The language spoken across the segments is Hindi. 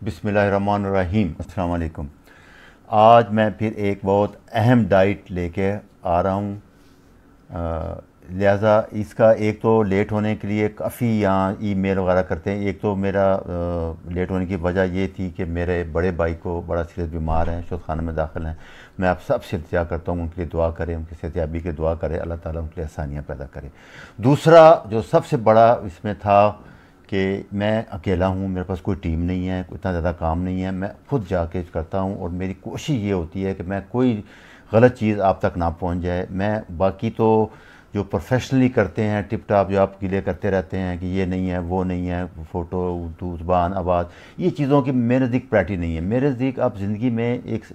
बिस्मिल्लाहिर्रहमानिर्रहीम। अस्सलाम वालेकुम। आज मैं फिर एक बहुत अहम डाइट लेके आ रहा हूँ। लिहाजा इसका एक तो लेट होने के लिए काफ़ी यहाँ ईमेल वगैरह करते हैं। एक तो मेरा लेट होने की वजह ये थी कि मेरे बड़े भाई को बड़ा सीरियस बीमार हैं, शौखाना में दाखिल हैं। मैं आप सबसे इल्तिजा करता हूँ उनके लिए दुआ करें, उनकी सेहतयाबी की दुआ करें, अल्लाह ताला उनके लिए आसानियाँ पैदा करे। दूसरा जो सबसे बड़ा इसमें था कि मैं अकेला हूँ, मेरे पास कोई टीम नहीं है, इतना ज़्यादा काम नहीं है, मैं खुद जाके करता हूँ और मेरी कोशिश ये होती है कि मैं कोई गलत चीज़ आप तक ना पहुँच जाए। मैं बाकी तो जो प्रोफेशनली करते हैं टिप टाप जो आप क्लियर करते रहते हैं कि ये नहीं है वो नहीं है, फ़ोटो उर्दू ज़बान आवाज़, ये चीज़ों की मेरे नज़दीक प्रायरिटी नहीं है। मेरे नज़दीक आप ज़िंदगी में एक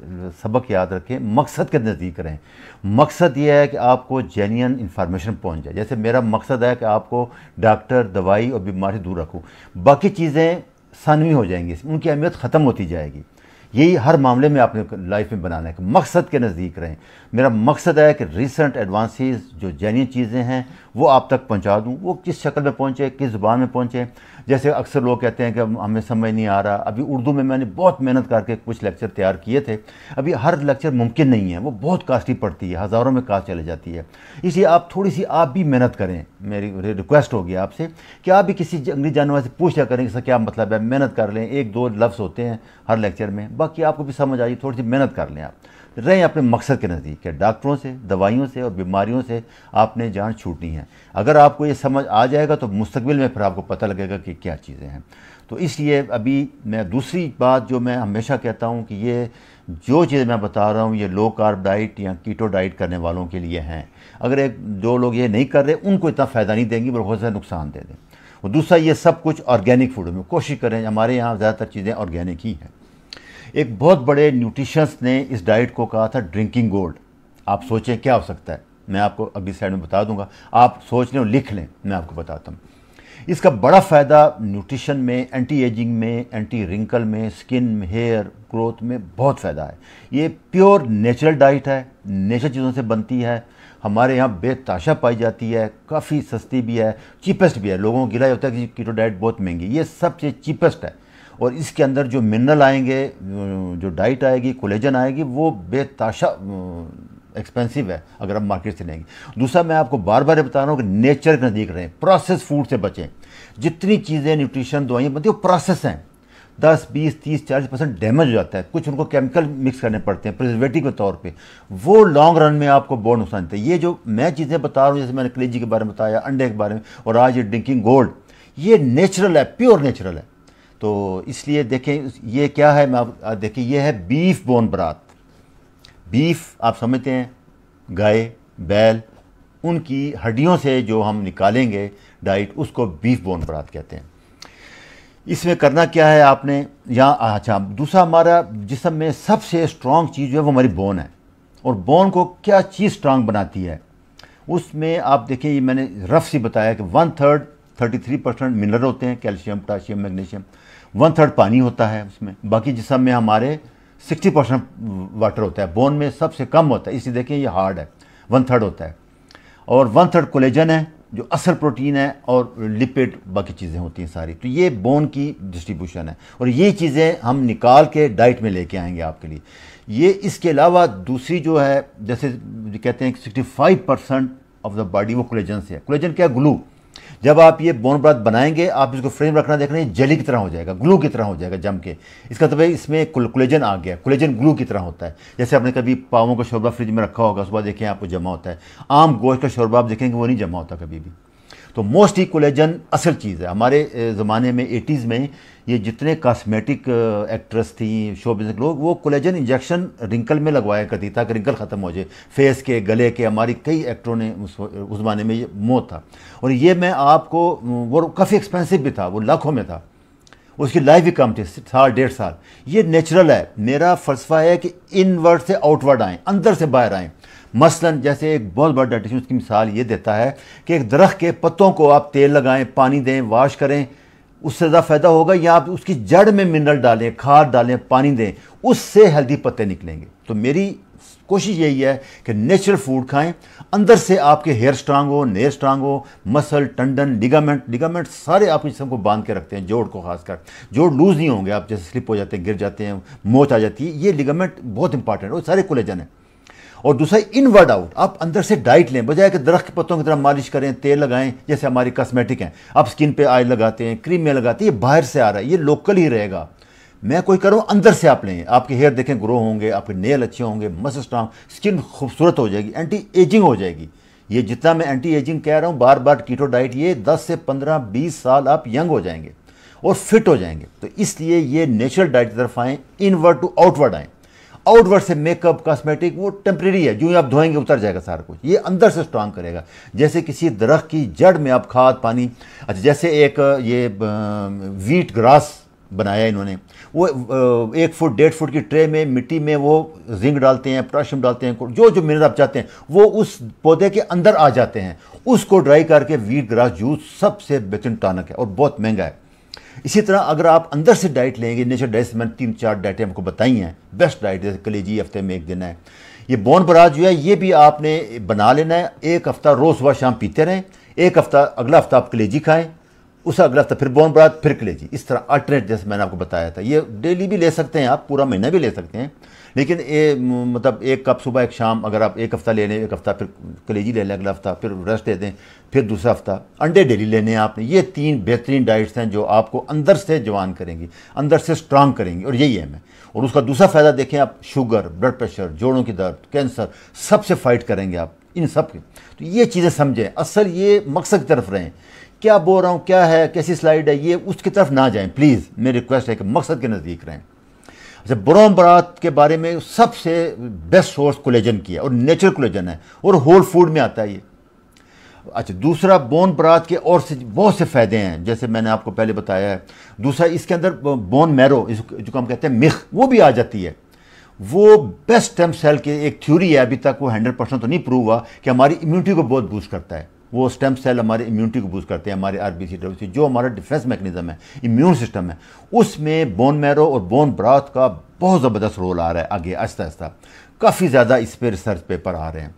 सबक याद रखें, मकसद के नज़दीक रहें। मकसद ये है कि आपको जेन्युइन इंफॉर्मेशन पहुंच जाए। जैसे मेरा मकसद है कि आपको डॉक्टर, दवाई और बीमारी से दूर रखूँ, बाकी चीज़ें सानवी हो जाएंगी, उनकी अहमियत ख़त्म होती जाएगी। यही हर मामले में आपने लाइफ में बनाना है कि मकसद के नज़दीक रहें। मेरा मकसद है कि रिसेंट एडवांसेस जो जेन्युइन चीज़ें हैं वो आप तक पहुंचा दूं, वो किस शक्ल में पहुंचे, किस ज़ुबान में पहुंचे। जैसे अक्सर लोग कहते हैं कि हमें समझ नहीं आ रहा। अभी उर्दू में मैंने बहुत मेहनत करके कुछ लेक्चर तैयार किए थे। अभी हर लेक्चर मुमकिन नहीं है, वो बहुत कास्टली पड़ती है, हज़ारों में कास्ट चले जाती है। इसलिए आप थोड़ी सी आप भी मेहनत करें। मेरी रिक्वेस्ट होगी आपसे कि आप भी किसी अंग्रेजी जानने से पूछ लिया करें इसका क्या मतलब है, मेहनत कर लें। एक दो लफ्ज़ होते हैं हर लेक्चर में, बाकी आपको भी समझ आई, थोड़ी सी मेहनत कर लें। आप रहें अपने मकसद के नज़दीक है। डॉक्टरों से, दवाइयों से और बीमारियों से आपने जान छूटनी है। अगर आपको ये समझ आ जाएगा तो मुस्तकबिल में फिर आपको पता लगेगा कि क्या चीज़ें हैं। तो इसलिए अभी मैं दूसरी बात जो मैं हमेशा कहता हूँ कि ये जो चीज़ मैं बता रहा हूँ ये लो कार्ब डाइट या कीटो डाइट करने वालों के लिए हैं। अगर जो लोग ये नहीं कर रहे उनको इतना फ़ायदा नहीं देंगी, बल्कि बहुत ज़्यादा नुकसान दे दें। और दूसरा, ये सब कुछ ऑर्गेनिक फूड में कोशिश करें। हमारे यहाँ ज़्यादातर चीज़ें ऑर्गेनिक ही हैं। एक बहुत बड़े न्यूट्रिशंस ने इस डाइट को कहा था ड्रिंकिंग गोल्ड। आप सोचें क्या हो सकता है, मैं आपको अगली स्लाइड में बता दूंगा। आप सोच लें और लिख लें, मैं आपको बताता हूँ। इसका बड़ा फ़ायदा न्यूट्रिशन में, एंटी एजिंग में, एंटी रिंकल में, स्किन, हेयर ग्रोथ में बहुत फ़ायदा है। ये प्योर नेचुरल डाइट है, नेचुरल चीज़ों से बनती है, हमारे यहाँ बेताशा पाई जाती है, काफ़ी सस्ती भी है, चीपेस्ट भी है। लोगों को गिला होता है कि कीटो डाइट बहुत महंगी, ये सबसे चीपेस्ट है। और इसके अंदर जो मिनरल आएंगे, जो डाइट आएगी, कोलेजन आएगी, वो बेताशा एक्सपेंसिव है अगर आप मार्केट से लेंगे। दूसरा, मैं आपको बार बार बता रहा हूँ कि नेचर के नज़दीक रहें, प्रोसेस फूड से बचें। जितनी चीज़ें न्यूट्रिशन दवाइयाँ बनती हैं वो प्रोसेस हैं। 10, 20, 30, 40% डैमेज हो जाता है। कुछ उनको केमिकल मिक्स करने पड़ते हैं प्रिजर्वेटिव के तौर पे, वो लॉन्ग रन में आपको बहुत नुकसान देते हैं। ये जो मैं चीज़ें बता रहा हूँ, जैसे मैंने कलेजी के बारे में बताया, अंडे के बारे में, और आज ये ड्रिंकिंग गोल्ड, ये नेचुरल है, प्योर नेचुरल है। तो इसलिए देखें ये क्या है, मैं आप देखिए, ये है बीफ बोन ब्रात। बीफ आप समझते हैं, गाय, बैल, उनकी हड्डियों से जो हम निकालेंगे डाइट, उसको बीफ बोन ब्रात कहते हैं। इसमें करना क्या है आपने यहाँ, अच्छा, दूसरा, हमारा जिस्म में सबसे स्ट्रॉन्ग चीज़ जो है वो हमारी बोन है। और बोन को क्या चीज़ स्ट्रांग बनाती है, उसमें आप देखिए, ये मैंने रफ सी बताया कि 1/3 33% मिनरल होते हैं, कैल्शियम, पोटाशियम, मैग्नीशियम। 1/3 पानी होता है उसमें। बाकी जिस्म में हमारे 60% वाटर होता है, बोन में सबसे कम होता है, इसलिए देखें ये हार्ड है, 1/3 होता है। और 1/3 कोलेजन है जो असल प्रोटीन है, और लिपिड बाकी चीज़ें होती हैं सारी। तो ये बोन की डिस्ट्रीब्यूशन है, और ये चीज़ें हम निकाल के डाइट में लेके आएंगे आपके लिए। ये इसके अलावा दूसरी जो है, जैसे कहते हैं 65% ऑफ द बॉडी वो कोलेजन से है। कोलेजन क्या है? ग्लू। जब आप ये बोन ब्राथ बनाएंगे, आप इसको फ्रेम रखना, देख रहे हैं जेली की तरह हो जाएगा, ग्लू की तरह हो जाएगा जम के। इसका मतलब इसमें कोलेजन आ गया। कोलेजन ग्लू की तरह होता है। जैसे आपने कभी पावों का शोरबा फ्रिज में रखा होगा, उसके बाद देखें आपको जमा होता है। आम गोश्त का शोरबा आप देखेंगे वो नहीं जमा होता कभी भी। तो मोस्टली कोलेजन असल चीज़ है। हमारे ज़माने में 80s में ये जितने कॉस्मेटिक एक्ट्रेस थी, शो बिजनेस लोग, वो कोलेजन इंजेक्शन रिंकल में लगवाया करती ताकि रिंकल ख़त्म हो जाए, फेस के, गले के। हमारी कई एक्टरों ने उस ज़माने में ये मौत था। और ये मैं आपको, वो काफ़ी एक्सपेंसिव भी था, वो लाखों में था, उसकी लाइफ भी कम थी, 1.5 साल। ये नेचुरल है। मेरा फ़लसफ़ा है कि इनवर्ड से आउटवर्ड आएँ, अंदर से बाहर आएँ। मसलन जैसे एक बहुत बड़ा डाइटिशियन उसकी मिसाल ये देता है कि एक दरख्त के पत्तों को आप तेल लगाएं, पानी दें, वाश करें, उससे ज़्यादा फ़ायदा होगा। या आप उसकी जड़ में मिनरल डालें, खाद डालें, पानी दें, उससे हेल्दी पत्ते निकलेंगे। तो मेरी कोशिश यही है कि नेचुरल फूड खाएं, अंदर से आपके हेयर स्ट्रांग हो, नेल स्ट्रांग हो, मसल, टंडन, लिगामेंट सारे आपके जिस्म को बांध के रखते हैं, जोड़ को खासकर। जोड़ लूज नहीं होंगे, आप जैसे स्लिप हो जाते हैं, गिर जाते हैं, मोच आ जाती है, ये लिगामेंट बहुत इंपॉर्टेंट है, वो सारे कोलेजन है। और दूसरा इनवर्ड आउट, आप अंदर से डाइट लें, बजाय कि दरख्त के पत्तों की तरह मालिश करें, तेल लगाएं, जैसे हमारी कॉस्मेटिक हैं, आप स्किन पे ऑयल लगाते हैं, क्रीम में लगाते हैं, ये बाहर से आ रहा है, ये लोकल ही रहेगा। मैं कोई करूँ, अंदर से आप लें, आपके हेयर देखें ग्रो होंगे, आपके नेल अच्छे होंगे, मसल स्ट्रांग, स्किन खूबसूरत हो जाएगी, एंटी एजिंग हो जाएगी। ये जितना मैं एंटी एजिंग कह रहा हूँ बार बार, कीटो डाइट, ये 10 से 15-20 साल आप यंग हो जाएंगे और फिट हो जाएंगे। तो इसलिए ये नेचुरल डाइट की तरफ आएँ, इनवर्ड टू आउटवर्ड आएँ। आउटवर्ड से मेकअप, कॉस्मेटिक वो टेम्प्रेरी है, जो ही आप धोएंगे उतर जाएगा सारा कुछ। ये अंदर से स्ट्रांग करेगा, जैसे किसी दरख्त की जड़ में आप खाद पानी। अच्छा, जैसे एक ये वीट ग्रास बनाया इन्होंने, वो 1 फुट 1.5 फुट की ट्रे में मिट्टी में वो जिंक डालते हैं, पोटाशियम डालते हैं, जो जो मिनरल आप चाहते हैं वो उस पौधे के अंदर आ जाते हैं। उसको ड्राई करके वीट ग्रास जूस सबसे बेहतरीन टॉनिक है और बहुत महंगा है। इसी तरह अगर आप अंदर से डाइट लेंगे, नेचर डाइट से मैंने 3-4 डाइटें आपको बताई हैं, बेस्ट डाइट, जैसे कलेजी हफ्ते में 1 दिन है। ये बोन बरात जो है ये भी आपने बना लेना है, 1 हफ्ता रोज़ सुबह शाम पीते रहें, 1 हफ्ता, अगला हफ्ता आप कलेजी खाएं, उस अगला हफ्ता फिर बोन बरात, फिर कलेजी, इस तरह अल्टरनेट, जैसे मैंने आपको बताया था। ये डेली भी ले सकते हैं आप, पूरा महीना भी ले सकते हैं, लेकिन ये मतलब 1 कप सुबह 1 शाम, अगर आप 1 हफ्ता ले लें, 1 हफ्ता फिर कलेजी ले लें, अगला हफ्ता फिर रेस्ट दे दें, फिर दूसरा हफ्ता अंडे डेली लेने हैं आपने। ये 3 बेहतरीन डाइट्स हैं जो आपको अंदर से जवान करेंगी, अंदर से स्ट्रांग करेंगी, और यही है मैं। और उसका दूसरा फ़ायदा देखें आप, शुगर, ब्लड प्रेशर, जोड़ों की दर्द, कैंसर, सबसे फाइट करेंगे आप इन सब के। तो ये चीज़ें समझें, असल ये मकसद की तरफ रहें। क्या बोल रहा हूँ, क्या है, कैसी स्लाइड है, ये उसकी तरफ ना जाएं प्लीज़, मेरी रिक्वेस्ट है कि मकसद के नज़दीक रहें। अच्छा, बोन बरात के बारे में सबसे बेस्ट सोर्स कोलेजन की है, और नेचुरल कोलेजन है, और होल फूड में आता है ये। अच्छा, दूसरा बोन बरात के और से बहुत से फ़ायदे हैं, जैसे मैंने आपको पहले बताया है। दूसरा, इसके अंदर बोन मैरो, जो हम कहते हैं मिख, वो भी आ जाती है। वो बेस्ट स्टेम सेल की एक थ्योरी है, अभी तक वो 100% तो नहीं प्रूव हुआ, कि हमारी इम्यूनिटी को बहुत बूस्ट करता है। वो स्टेम सेल हमारे इम्यूनिटी को बूस्ट करते हैं, हमारे आरबीसी, डब्ल्यूसी, जो हमारा डिफेंस मैकेनिज्म है, इम्यून सिस्टम है, उसमें बोन मैरो और बोन ब्राथ का बहुत ज़बरदस्त रोल आ रहा है आगे आहिस्ता आहिस्ता। काफ़ी ज़्यादा इस पर रिसर्च पेपर आ रहे हैं।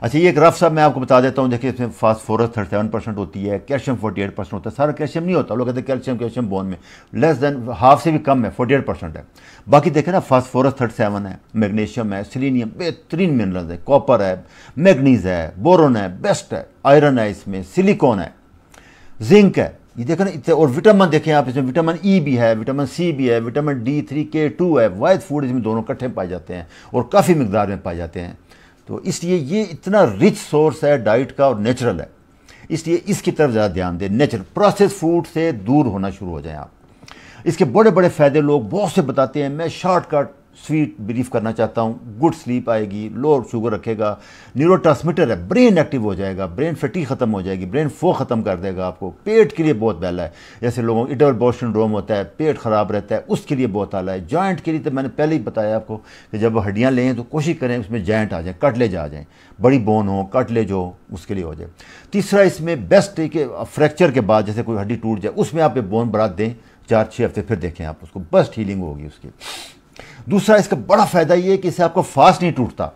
अच्छा, ये एक रफ सा मैं आपको बता देता हूँ। देखिए, इसमें फास्फोरस 37% होती है, कैल्शियम 48% होता है। सारा कैल्शियम नहीं होता, लोग कहते हैं कैल्शियम बोन में, लेस देन हाफ से भी कम है, 48% है। बाकी देखें ना, फास्फोरस 37 है, मैग्नीशियम है, सेलेनियम, बेहतरीन मिनरल्स है, कॉपर है, मैग्नीज है, बोरोन है, बेस्ट है, आयरन है, इसमें सिलिकॉन है, जिंक है, ये देखें ना इतने। और विटामिन देखें आप, इसमें विटामिन ई भी है, विटामिन सी भी है, विटामिन D3K2 है। वाइट फूड इसमें दोनों इकट्ठे पाए जाते हैं और काफ़ी मिकदार में पाए जाते हैं। तो इसलिए ये इतना रिच सोर्स है डाइट का और नेचुरल है, इसलिए इसकी तरफ ज़्यादा ध्यान दें। नेचुरल प्रोसेस फूड से दूर होना शुरू हो जाएं आप। इसके बड़े बड़े फ़ायदे लोग बहुत से बताते हैं, मैं शॉर्टकट स्वीट ब्रीफ करना चाहता हूँ। गुड स्लीप आएगी, लो शुगर रखेगा, न्यूरोट्रांसमीटर है, ब्रेन एक्टिव हो जाएगा, ब्रेन फटीग ख़त्म हो जाएगी, ब्रेन फो ख़त्म कर देगा आपको। पेट के लिए बहुत बेला है, जैसे लोगों को इटल बॉल सिंड्रोम होता है, पेट ख़राब रहता है, उसके लिए बहुत आला है। जॉइंट के लिए तो मैंने पहले ही बताया आपको कि जब हड्डियाँ लें तो कोशिश करें उसमें जॉइंट आ जाए, कटलेज आ जाएँ, बड़ी बोन हो, कटलेज हो, उसके लिए हो जाए। तीसरा, इसमें बेस्ट है कि फ्रैक्चर के बाद जैसे कोई हड्डी टूट जाए, उसमें आप बोन बरात दें 4-6 हफ्ते, फिर देखें आप उसको, बस्ट हीलिंग होगी उसकी। दूसरा, इसका बड़ा फ़ायदा ये है कि इससे आपको फास्ट नहीं टूटता।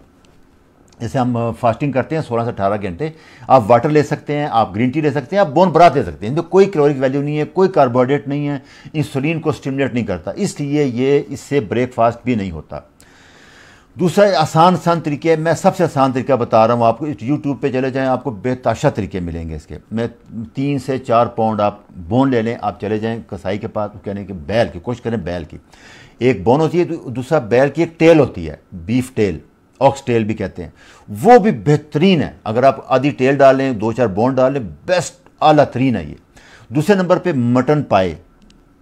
जैसे हम फास्टिंग करते हैं 16 से 18 घंटे, आप वाटर ले सकते हैं, आप ग्रीन टी ले सकते हैं, आप बोन बरात ले सकते हैं। इनमें कोई कैलोरिक वैल्यू नहीं है, कोई कार्बोहाइड्रेट नहीं है, इंसुलिन को स्टिमुलेट नहीं करता, इसलिए ये इससे ब्रेकफास्ट भी नहीं होता। दूसरा, आसान तरीके, मैं सबसे आसान तरीका बता रहा हूँ आपको। यूट्यूब पे चले जाएं, आपको बेताशा तरीके मिलेंगे इसके। मैं 3 से 4 पाउंड आप बोन ले लें, आप चले जाएं कसाई के पास, कहने के बैल की, कोशिश करें बैल की। एक बोन होती है, दूसरा बैल की एक टेल होती है, बीफ टेल, ऑक्स टेल भी कहते हैं, वो भी बेहतरीन है। अगर आप आधी टेल डालें, 2-4 बोन डालें, बेस्ट आला तरीन है ये। दूसरे नंबर पे मटन पाए,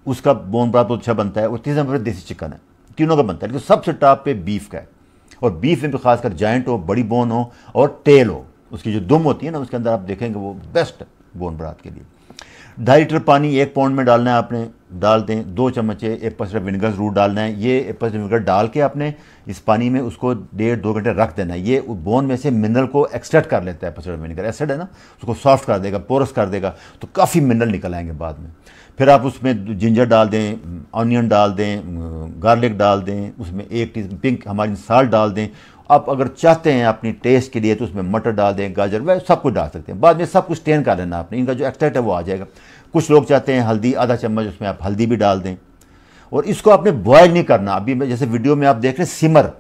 उसका बोन बड़ा बहुत अच्छा बनता है। और तीसरे नंबर पर देसी चिकन है, तीनों का बनता है, लेकिन सबसे टॉप पे बीफ का है। और बीफ में भी खासकर जाइंट हो, बड़ी बोन हो और टेल हो, उसकी जो दुम होती है ना, उसके अंदर आप देखेंगे वो बेस्ट है बोन बरात के लिए। 2.5 लीटर पानी 1 पाउंड में डालना है आपने, डाल दें। 2 चम्मच 1% विनेगर ज़रूर डालना है। ये 1% विनेगर डाल के आपने इस पानी में उसको 1.5-2 घंटे रख देना है। ये बोन में से मिनरल को एक्सट्रैक्ट कर लेता है। 1% विनेगर एसिड है ना, उसको सॉफ्ट कर देगा, पोरस कर देगा, तो काफ़ी मिनरल निकल आएंगे बाद में। फिर आप उसमें जिंजर डाल दें, ऑनियन डाल दें, गार्लिक डाल दें, उसमें 1 टीस्पून पिंक हमारी साल्ट डाल दें आप अगर चाहते हैं अपनी टेस्ट के लिए तो उसमें मटर डाल दें, गाजर, वह सब कुछ डाल सकते हैं। बाद में सब कुछ स्टेन कर लेना आपने, इनका जो एक्सट्रैक्ट है वो आ जाएगा। कुछ लोग चाहते हैं हल्दी, आधा चम्मच उसमें आप हल्दी भी डाल दें। और इसको आपने बॉयल नहीं करना, अभी मैं जैसे वीडियो में आप देख रहे हैं, सिमर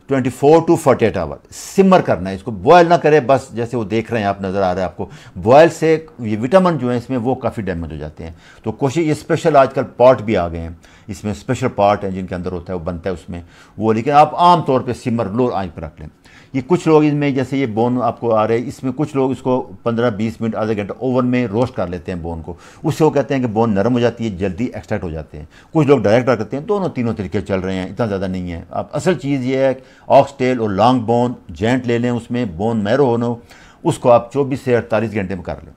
24 to 48 आवर सिमर करना है, इसको बॉयल ना करें। बस जैसे वो देख रहे हैं आप, नज़र आ रहा है आपको, बॉयल से ये विटामिन जो है इसमें वो काफ़ी डैमेज हो जाते हैं। तो कोशिश, ये स्पेशल आजकल पॉट भी आ गए हैं, इसमें स्पेशल पॉट हैं जिनके अंदर होता है, वो बनता है उसमें वो, लेकिन आप आम तौर पे सिमर लो आंच पर रख लें। ये कुछ लोग इसमें, जैसे ये बोन आपको आ रहे हैं, इसमें कुछ लोग इसको 15-20 मिनट, आधा घंटा ओवन में रोस्ट कर लेते हैं बोन को। उससे वो कहते हैं कि बोन नरम हो जाती है, जल्दी एक्सट्रैक्ट हो जाते हैं। कुछ लोग डायरेक्ट करते हैं। दोनों तीनों तरीके चल रहे हैं, इतना ज़्यादा नहीं है। आप असल चीज़ ये है, ऑक्स टेल और लॉन्ग बोन जॉइंट ले लें, उसमें बोन मैरो होना, उसको आप 24 से 48 घंटे में कर लें।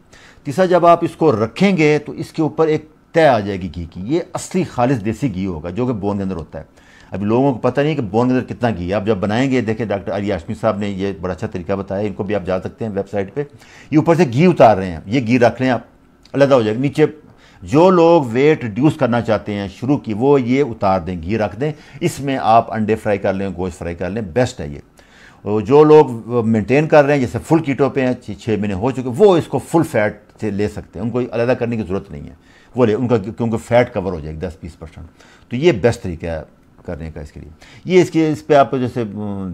तीसरा, जब आप इसको रखेंगे तो इसके ऊपर एक तय आ जाएगी घी की। ये असली खालिस देसी घी होगा जो कि बोन के अंदर होता है। अभी लोगों को पता नहीं कि बोन के अंदर कितना घी है। आप जब बनाएंगे, देखें डॉक्टर अली हाशमी साहब ने ये बड़ा अच्छा तरीका बताया, इनको भी आप जा सकते हैं वेबसाइट पे। ये ऊपर से घी उतार रहे हैं, ये घी रख लें आप, अलग हो जाएगा। नीचे जो लोग वेट रिड्यूस करना चाहते हैं शुरू की, वो ये उतार दें, घी रख दें। इसमें आप अंडे फ्राई कर लें, गोश्त फ्राई कर लें, बेस्ट है ये। जो लोग मेंटेन कर रहे हैं, जैसे फुल कीटो पे हैं, 6 महीने हो चुके, वो इसको फुल फैट से ले सकते हैं, उनको अलग करने की ज़रूरत नहीं है, वो ले उनका, क्योंकि फैट कवर हो जाएगी 10-20%। तो ये बेस्ट तरीका है करने का इसके लिए। ये इसके इस पर आप जैसे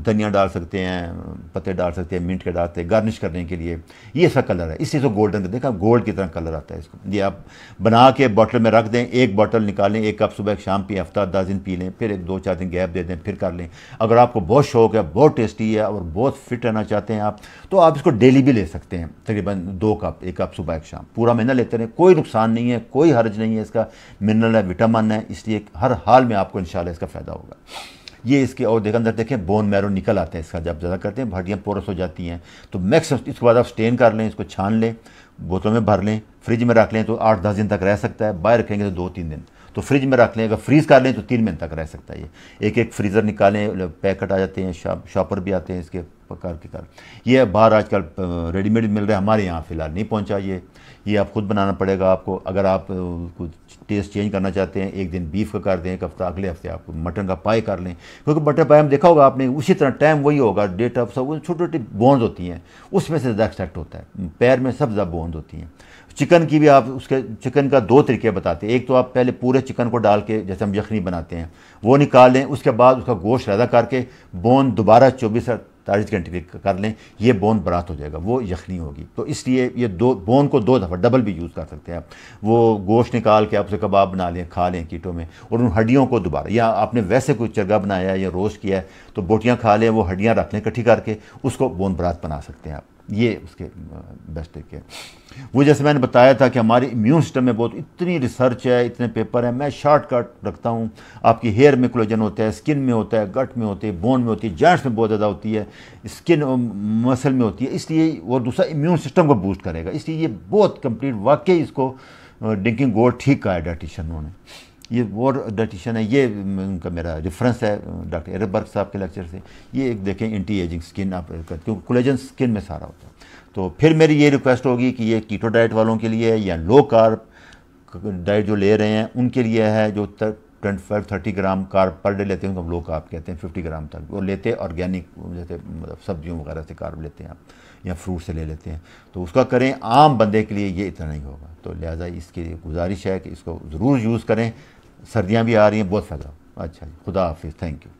धनिया डाल सकते हैं, पत्ते डाल सकते हैं, मिंट के डालते हैं गार्निश करने के लिए। ये इसका कलर है, इससे तो गोल्डन का, देखा गोल्ड की तरह कलर आता है इसको। ये आप बना के बॉटल में रख दें, एक बॉटल निकालें, 1 कप सुबह शाम पी, हफ्ता 10 दिन पी लें, फिर 2-4 दिन गैप दे दें, फिर कर लें। अगर आपको बहुत शौक है, बहुत टेस्टी है और बहुत फिट रहना चाहते हैं आप, तो आप इसको डेली भी ले सकते हैं, तकरीबन 2 कप, 1 कप सुबह 1 शाम, पूरा महीना लेते रहें, कोई नुकसान नहीं है, कोई हर्ज नहीं है। इसका मिनरल है, विटामिन है, इसलिए हर हाल में आपको इंशाल्लाह इसका फ़ायदा होगा। ये इसके और देख अंदर देखें, बोन मैरो निकल आते हैं इसका, जब ज़्यादा करते हैं हड्डियाँ पोरस हो जाती हैं। तो मैक्सिमम इसके बाद आप स्टेन कर लें, इसको छान लें, बोतलों में भर लें, फ्रिज में रख लें तो 8-10 दिन तक रह सकता है। बाहर रखेंगे तो 2-3 दिन। तो फ्रिज में रख लें, अगर फ्रीज़ कर लें तो 3 महीने तक रह सकता है ये। एक फ्रीज़र निकालें, पैकेट आ जाते हैं, शॉपर भी आते हैं इसके प्रकार के कर। ये बाहर आजकल रेडीमेड मिल रहा है, हमारे यहाँ फ़िलहाल नहीं पहुँचा ये आप ख़ुद बनाना पड़ेगा आपको। अगर आप कुछ टेस्ट चेंज करना चाहते हैं, एक दिन बीफ का कर दें, एक हफ्ता अगले हफ्ते आप मटन का पाई कर लें, क्योंकि मटन पाई हम देखा होगा आपने, उसी तरह टाइम वही होगा, डेट ऑफ सब छोटी छोटी बोन्स होती हैं, उसमें से ज़्यादा एक्सट्रैक्ट होता है। पैर में सब ज़्यादा बोन्स होती हैं। चिकन की भी आप उसके चिकन का 2 तरीके बताते हैं। एक तो आप पहले पूरे चिकन को डाल के, जैसे हम यखनी बनाते हैं, वो निकाल लें, उसके बाद उसका गोश्त अलग करके बोन दोबारा 24-48 घंटे कर लें, ये बोन बरात हो जाएगा, वो यखनी होगी। तो इसलिए ये बोन को 2 दफ़ा डबल भी यूज़ कर सकते हैं आप। वो गोश्त निकाल के आप उसे कबाब बना लें, खा लें कीटों में, और उन हड्डियों को दोबारा, या आपने वैसे कोई चरगा बनाया है या रोस्ट किया है तो बोटियाँ खा लें, वो हड्डियाँ रख लें इकट्ठी करके, उसको बोन बरात बना सकते हैं आप। ये उसके बेस्ट तरीके हैं। वो जैसे मैंने बताया था कि हमारे इम्यून सिस्टम में बहुत इतनी रिसर्च है, इतने पेपर हैं, मैं शॉर्टकट रखता हूँ। आपकी हेयर में कोलेजन होता है, स्किन में होता है, गट में होती है, बोन में होती है, जॉइंट्स में बहुत ज़्यादा होती है, स्किन मसल में होती है, इसलिए और दूसरा इम्यून सिस्टम को बूस्ट करेगा, इसलिए ये बहुत कंप्लीट। वाकई इसको ड्रिंकिंग गोल्ड ठीक कहा है डाइटिशियन ने, ये वो डाइटिशियन है। ये उनका मेरा रेफरेंस है डॉक्टर एरबर्ग साहब के लेक्चर से। ये एक देखें, एंटी एजिंग स्किन आप करते, क्योंकि कोलेजन स्किन में सारा होता है। तो फिर मेरी ये रिक्वेस्ट होगी कि ये कीटो डाइट वालों के लिए है या लो कार्ब डाइट जो ले रहे हैं उनके लिए है, जो 25-30 ग्राम कार्ब पर डे लेते हैं उनको लो कार्ब कहते हैं, 50 ग्राम तक वो लेते हैं। ऑर्गेनिक जैसे मतलब सब्जियों वगैरह से कार्ब लेते हैं आप, या फ्रूट से ले लेते हैं, तो उसका करें। आम बंदे के लिए ये इतना नहीं होगा, तो लिहाजा इसके लिए गुजारिश है कि इसको ज़रूर यूज़ करें। सर्दियाँ भी आ रही हैं, बहुत फ़ायदा। अच्छा जी, खुदा हाफिज़, थैंक यू।